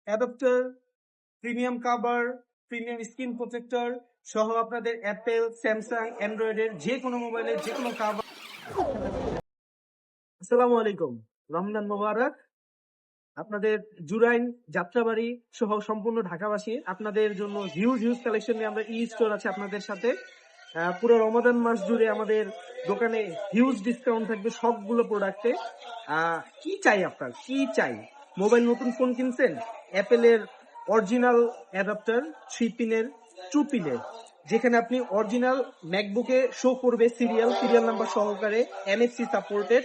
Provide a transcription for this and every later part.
Adapter, premium cover, premium screen protector সহ আপনাদের Apple, Samsung, অ্যান্ড্রয়েডের যে কোনো মোবাইলের যে কোনো কভার। আসসালামু আলাইকুম, রমজান মোবারক। আপনাদের জুরাইন, যাত্রাবাড়ি সহ সম্পূর্ণ ঢাকাবাসী আপনাদের জন্য হিউজ কালেকশন নিয়ে আমরা স্টোর আছে আপনাদের সাথে। পুরো রমাদান মাস জুড়ে আমাদের দোকানে হিউজ ডিসকাউন্ট থাকবে সবগুলো প্রোডাক্টে। কি চাই আপনার, কি চাই? মোবাইল নতুন ফোন কিনছেন, অ্যাপেলের অরিজিনাল অ্যাডাপ্টার 3 পিনের 2 পিনের, যেখানে আপনি অরিজিনাল ম্যাকবুকে শো করবে সিরিয়াল নাম্বার সহকারে, NFC সাপোর্টেড।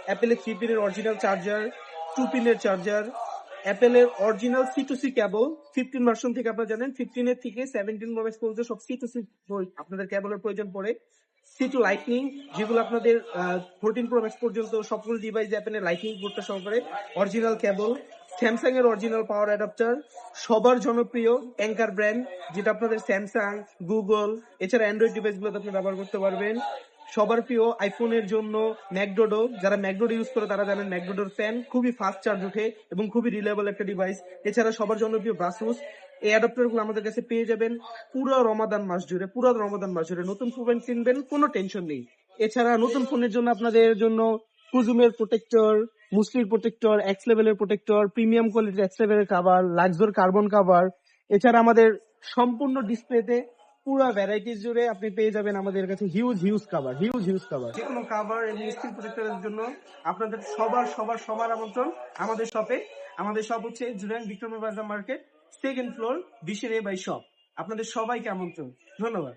অ্যাপেলের 3 পিনের অরিজিনাল চার্জার, 2 পিনের চার্জার, অ্যাপেলের অরিজিনাল C2C কেবল 15 ভার্সন থেকে আপনারা জানেন 15 এর থেকে 17 প্রো ম্যাক্স পর্যন্ত সব C2C আপনাদের কেবলের প্রয়োজন পড়ে। C2 লাইটনিং, যেগুলো আপনাদের 14 প্রো ম্যাক্স পর্যন্ত সবগুলো ডিভাইস অ্যাপেলের লাইটনিং পোর্টটা সহকারে অরিজিনাল কেবল। স্যামসাং এর অরিজিনাল পাওয়ার অ্যাডাপ্টার, সবার জনপ্রিয় অ্যাঙ্কার ব্র্যান্ড, যেটা আপনাদের স্যামসাং, গুগল এছাড়া অ্যান্ড্রয়েড ডিভাইসগুলোতে আপনি ব্যবহার করতে পারবেন। সবার প্রিয় আইফোনের জন্য ম্যাকডোডো, যারা ম্যাকডোডো ইউজ করে তারা জানেন ম্যাকডোডোর ফ্যান খুবই ফাস্ট চার্জ ওঠে এবং খুবই রিলায়েবল একটা ডিভাইস। এছাড়া সবার জনপ্রিয় ব্রাসুস, এই অ্যাডাপ্টারগুলো আমাদের কাছে পেয়ে যাবেন পুরো রমাদান মাস জুড়ে। নতুন ফোন কিনবেন, কোনো টেনশন নেই। এছাড়া নতুন ফোনের জন্য আপনাদের জন্য কুজুমের প্রোটেক্টর, মুসলির প্রোটেক্টর, এক্স লেভেলের প্রোটেক্টর, প্রিমিয়াম কোয়ালিটির এক্স লেভেলের কাভার, লাক্সর কার্বন কাভার। এছাড়া আমাদের সম্পূর্ণ ডিসপ্লেতে পুরো ভ্যারাইটিস জুড়ে আপনি পেয়ে যাবেন আমাদের কাছে হিউজ কাভার। যে কোনো কাভার এবং স্ক্রিন প্রোটেক্টরের জন্য আপনাদের সবার আমন্ত্রণ আমাদের শপে। আমাদের শপ হচ্ছে জুরাইন বিক্রম বাজার market, 2nd floor, 20 by shop. আপনাদের সবাইকে আমন্ত্রণ। ধন্যবাদ।